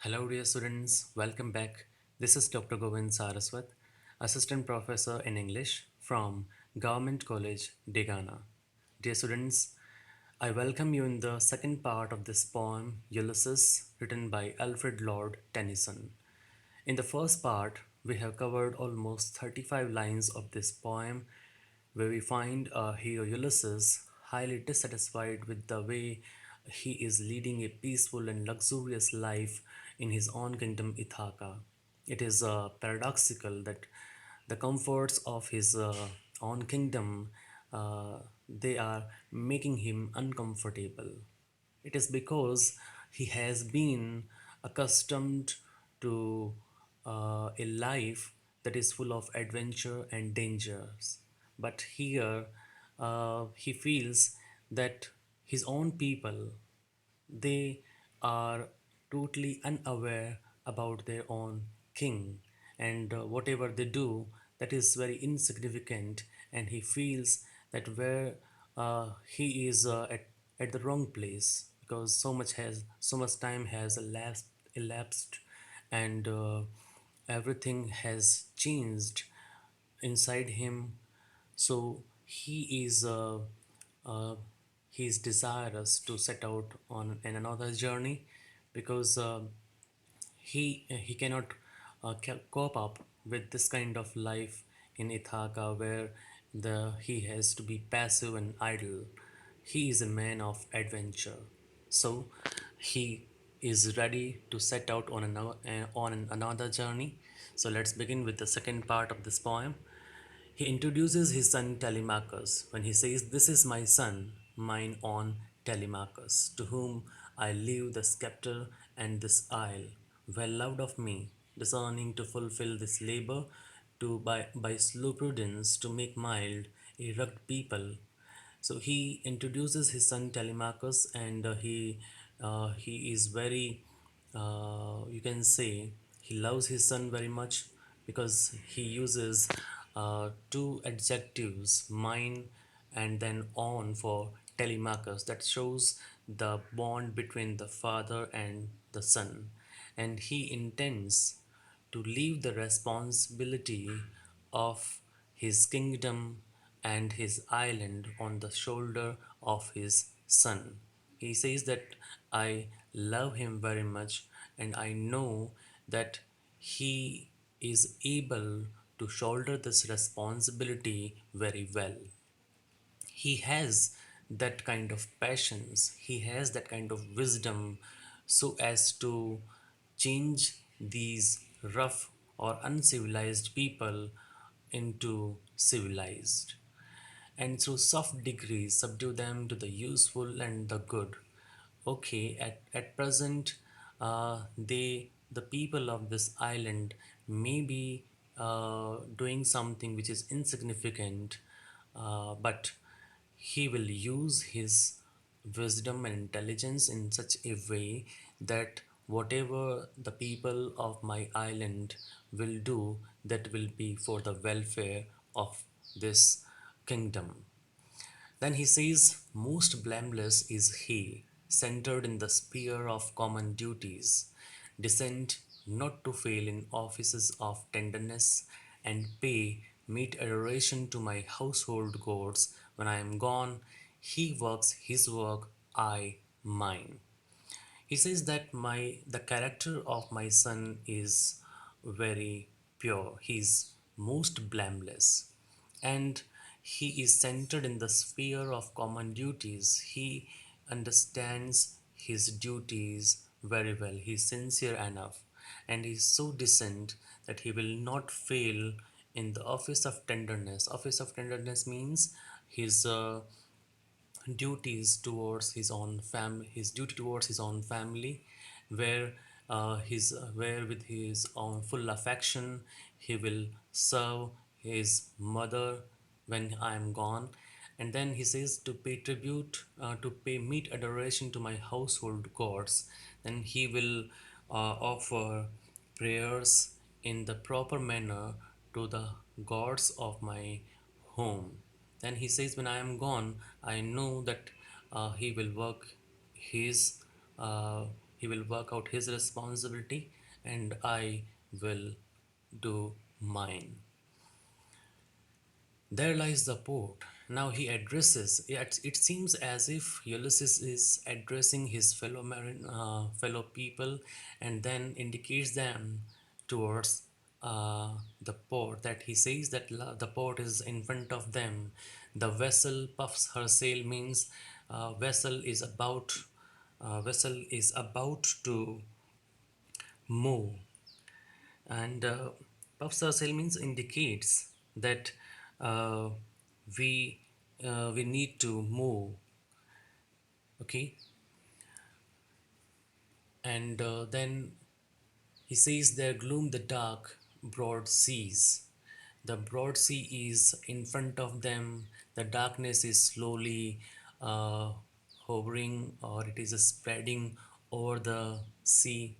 Hello, dear students. Welcome back. This is Dr. Govind Saraswat, Assistant Professor in English from Government College, Degana. Dear students, I welcome you in the second part of this poem, Ulysses, written by Alfred Lord Tennyson. In the first part, we have covered almost 35 lines of this poem where we find our hero Ulysses highly dissatisfied with the way he is leading a peaceful and luxurious life in his own kingdom Ithaca. It is paradoxical that the comforts of his own kingdom they are making him uncomfortable. It is because he has been accustomed to a life that is full of adventure and dangers. But here he feels that his own people they are totally unaware about their own king, and whatever they do, that is very insignificant, and he feels that where he is at the wrong place because so much time has elapsed and everything has changed inside him. So uh, he is desirous to set out on another journey because he cannot cope up with this kind of life in Ithaca where he has to be passive and idle. He is a man of adventure, so he is ready to set out on another journey. So let's begin with the second part of this poem. He introduces his son Telemachus when he says, "This is my son, mine own Telemachus, to whom I leave the scepter and this isle, well loved of me, discerning to fulfill this labor, by slow prudence to make mild a rugged people." So he introduces his son Telemachus, and he is very, you can say, he loves his son very much because he uses two adjectives, mine and then on, for Telemachus. That shows the bond between the father and the son, and he intends to leave the responsibility of his kingdom and his island on the shoulder of his son. He says that I love him very much and I know that he is able to shoulder this responsibility very well. He has that kind of patience, he has that kind of wisdom so as to change these rough or uncivilized people into civilized, and through soft degrees subdue them to the useful and the good. Okay, at present, the people of this island may be doing something which is insignificant, but he will use his wisdom and intelligence in such a way that whatever the people of my island will do, that will be for the welfare of this kingdom. Then he says, "Most blameless is he, centered in the sphere of common duties, descend not to fail in offices of tenderness, and pay meet adoration to my household gods. When I am gone, he works his work, I mine." He says that the character of my son is very pure. He's most blameless. And he is centered in the sphere of common duties. He understands his duties very well. He's sincere enough. And he's so decent that he will not fail in the office of tenderness. Office of tenderness means his duties towards his own family, his duty towards his own family, where where with his own full affection he will serve his mother when I am gone. And then he says to pay tribute, to pay meet adoration to my household gods. Then he will offer prayers in the proper manner to the gods of my home. Then he says, "When I am gone, I know that he will work his He will work out his responsibility, and I will do mine. There lies the port. Now he addresses. It seems as if Ulysses is addressing his fellow people, and then indicates them towards the port. That he says that the port is in front of them. The vessel puffs her sail means vessel is about to move, and puffs her sail means indicates that uh, we we need to move. Okay, and then he says there gloom the dark broad seas. The broad sea is in front of them. The darkness is slowly uh, hovering, or it is spreading over the sea,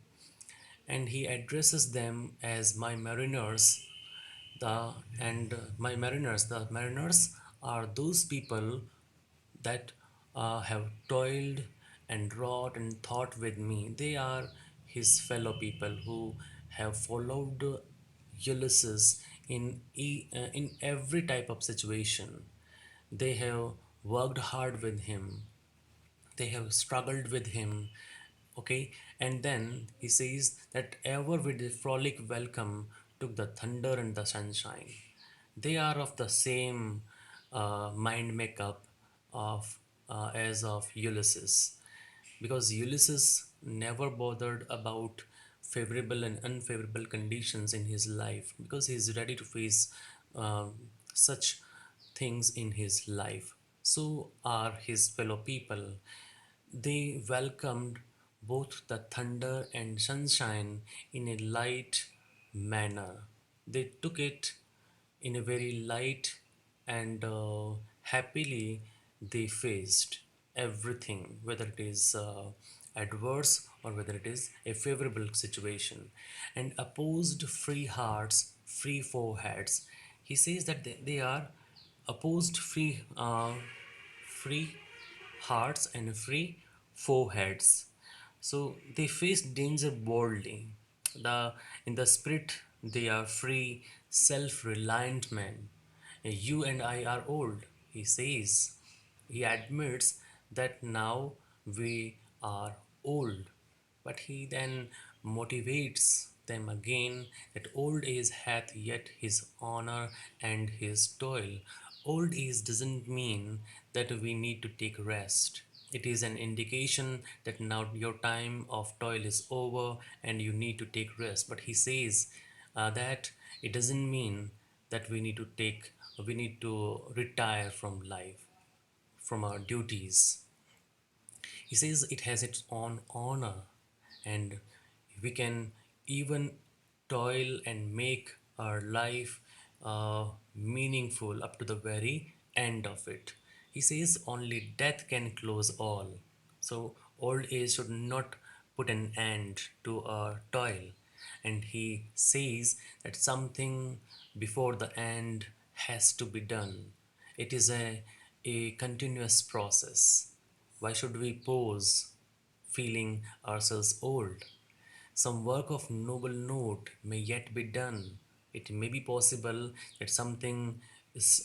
and he addresses them as my mariners. The mariners are those people that have toiled and wrought and thought with me. They are his fellow people who have followed Ulysses in every type of situation. They have worked hard with him. They have struggled with him. Okay, and then he says that ever with a frolic welcome took the thunder and the sunshine. They are of the same mind makeup of as of Ulysses, because Ulysses never bothered about favorable and unfavorable conditions in his life, because he is ready to face uh, such things in his life. So are his fellow people. They welcomed both the thunder and sunshine in a light manner. They took it in a very light and happily they faced everything, whether it is adverse or whether it is a favorable situation, and opposed free hearts, free foreheads. He says that they are opposed free hearts and free foreheads. So they face danger boldly. In the spirit, they are free, self-reliant men. You and I are old, he says. He admits that now we are old, but he then motivates them again that old age hath yet his honor and his toil. Old age doesn't mean that we need to take rest. It is an indication that now your time of toil is over and you need to take rest. But he says that it doesn't mean that we need to retire from life, from our duties. He says it has its own honor, and we can even toil and make our life meaningful up to the very end of it. He says only death can close all. So, old age should not put an end to our toil. And he says that something before the end has to be done. It is a continuous process. Why should we pause feeling ourselves old? Some work of noble note may yet be done. It may be possible that something is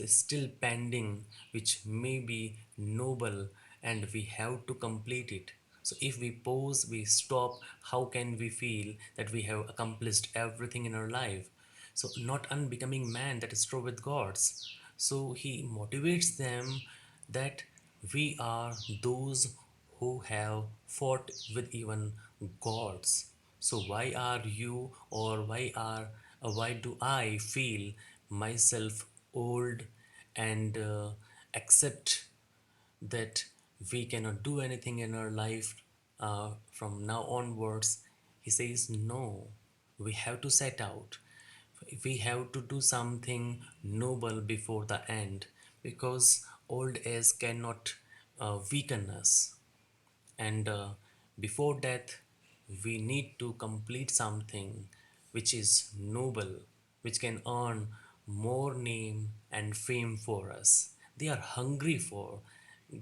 still pending which may be noble, and we have to complete it. So if we pause, we stop, how can we feel that we have accomplished everything in our life? So not unbecoming man that is true with gods. So he motivates them that we are those who have fought with even gods. So why are you, or why do I feel myself old and accept that we cannot do anything in our life from now onwards? He says, no, we have to set out. We have to do something noble before the end, because old age cannot weaken us. And before death, we need to complete something which is noble, which can earn more name and fame for us. They are hungry for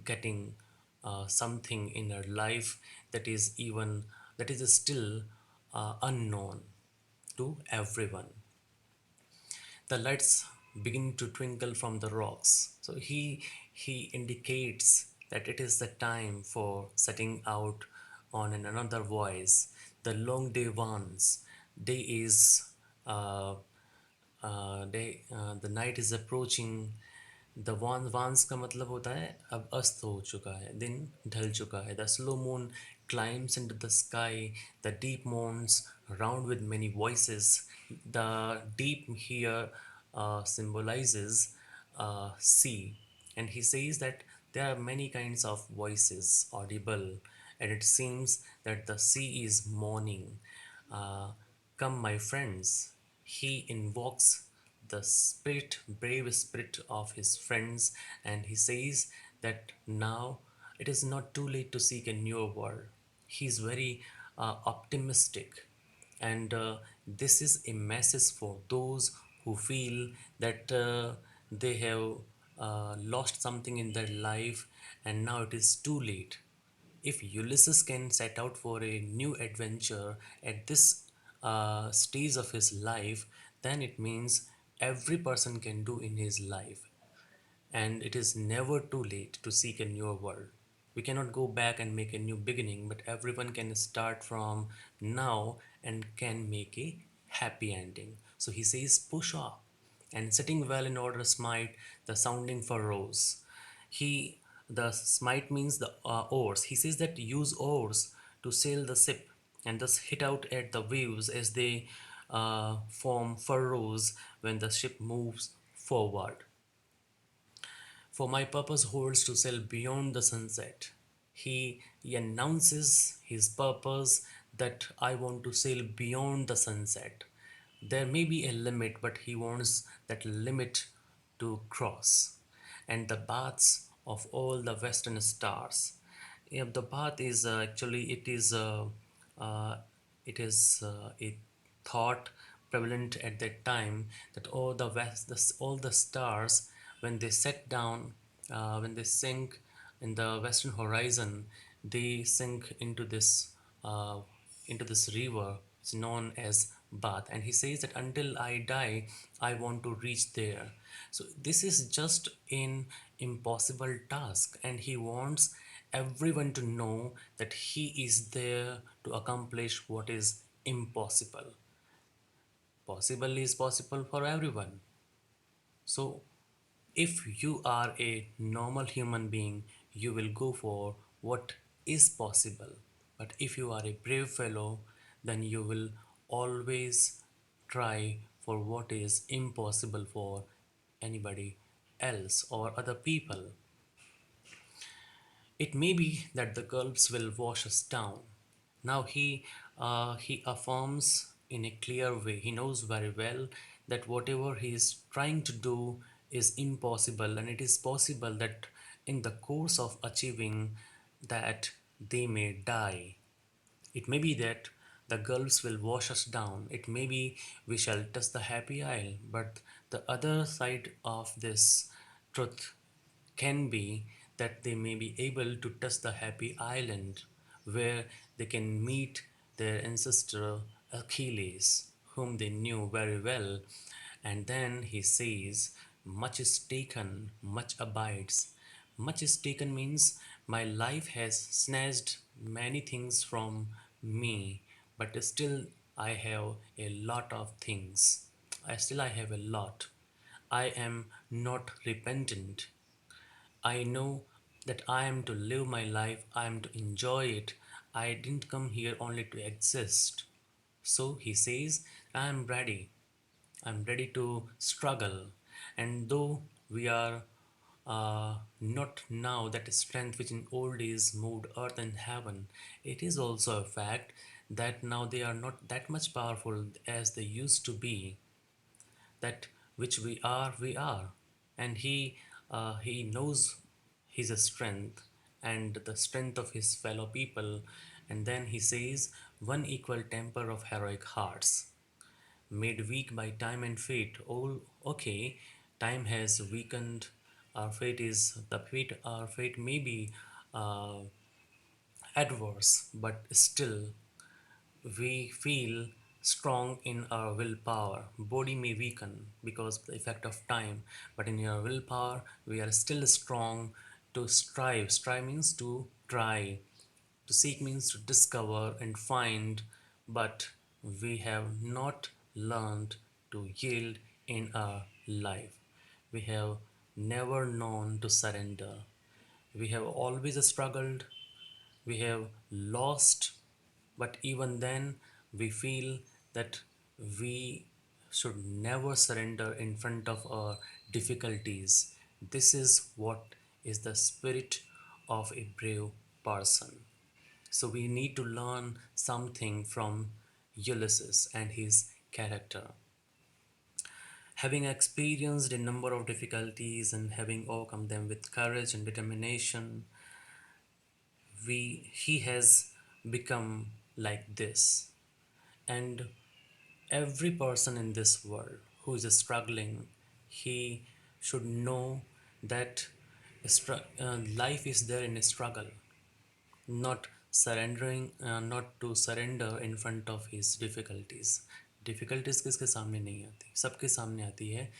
getting something in her life that is even that is still unknown to everyone. The lights begin to twinkle from the rocks. So he indicates that it is the time for setting out on another voyage. The long day wanes. Day is the night is approaching. The वांस का मतलब होता है अब अस्त हो चुका है, दिन ढल चुका है. The slow moon climbs into the sky. The deep moans round with many voices. The deep here symbolizes sea, and he says that there are many kinds of voices audible, and it seems that the sea is mourning. uh, Come, my friends. He invokes the spirit, brave spirit of his friends, and he says that now it is not too late to seek a newer world. He is very optimistic, and this is a message for those who feel that they have lost something in their life and now it is too late. If Ulysses can set out for a new adventure at this stage of his life, then it means every person can do in his life. And it is never too late to seek a newer world. We cannot go back and make a new beginning, but everyone can start from now and can make a happy ending. So he says, push off. And sitting well in order smite the sounding furrows. He, the smite means the oars. He says that use oars to sail the ship and thus hit out at the waves as they form furrows when the ship moves forward. For my purpose holds to sail beyond the sunset. He announces his purpose that I want to sail beyond the sunset. There may be a limit, but he wants that limit to cross. And the baths of all the western stars. Yeah, the bath is actually uh, it is a thought prevalent at that time that all the stars when they set down, when they sink in the western horizon, they sink uh, into this river. It's known as Bath, and he says that until I die, I want to reach there. So this is just an impossible task, and he wants everyone to know that he is there to accomplish what is impossible. Possible is possible for everyone. So if you are a normal human being, you will go for what is possible. But if you are a brave fellow, then you will always try for what is impossible for anybody else or other people. It may be that the gulps will wash us down. Now he affirms in a clear way. He knows very well that whatever he is trying to do is impossible, and it is possible that in the course of achieving that they may die. It may be that the gulfs will wash us down. It may be we shall touch the happy isle, but the other side of this truth can be that they may be able to touch the happy island where they can meet their ancestor Achilles, whom they knew very well. And then he says, much is taken, much abides. Much is taken means my life has snatched many things from me, but still I have a lot of things. I have a lot. I am not repentant. I know that I am to live my life, I am to enjoy it. I didn't come here only to exist. So he says, I am ready. I'm ready to struggle. And though we are not now that strength which in old days moved earth and heaven, it is also a fact that now they are not that much powerful as they used to be. That which we are. And he knows his strength and the strength of his fellow people. And then he says, one equal temper of heroic hearts made weak by time and fate. Oh, okay, time has weakened. Our fate is the fate. Our fate may be uh, adverse, but still we feel strong in our willpower. Body may weaken because of the effect of time, but in your willpower, we are still strong to strive. Strive means to try, to seek means to discover and find, but we have not learned to yield in our life. We have never known to surrender. We have always struggled, we have lost, but even then we feel that we should never surrender in front of our difficulties. This is what is the spirit of a brave person. So we need to learn something from Ulysses and his character. Having experienced a number of difficulties and having overcome them with courage and determination, he has become like this. And every person in this world who is struggling, he should know that life is there in a struggle, not surrendering, not to surrender in front of his difficulties. Difficulties किसके सामने नहीं आती, सबके सामने आती है,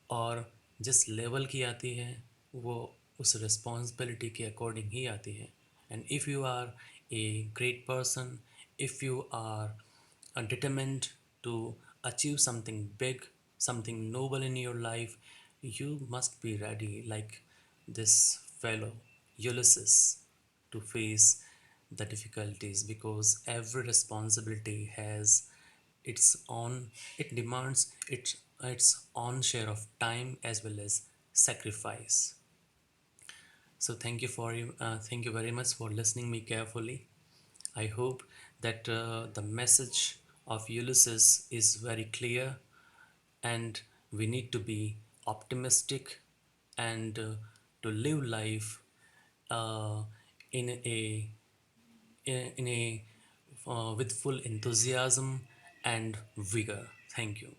और जिस लेवल की आती है वो उस रिस्पॉन्सिबिलिटी के अकॉर्डिंग ही आती है. And if you are a great person, if you are determined to achieve something big, something noble in your life, you must be ready, like this fellow Ulysses, to face the difficulties, because every responsibility has its own, it demands its own share of time as well as sacrifice. So thank you very much for listening me carefully. I hope that the message of Ulysses is very clear, and we need to be optimistic and to live life uh, in a in a with full enthusiasm and vigor. Thank you.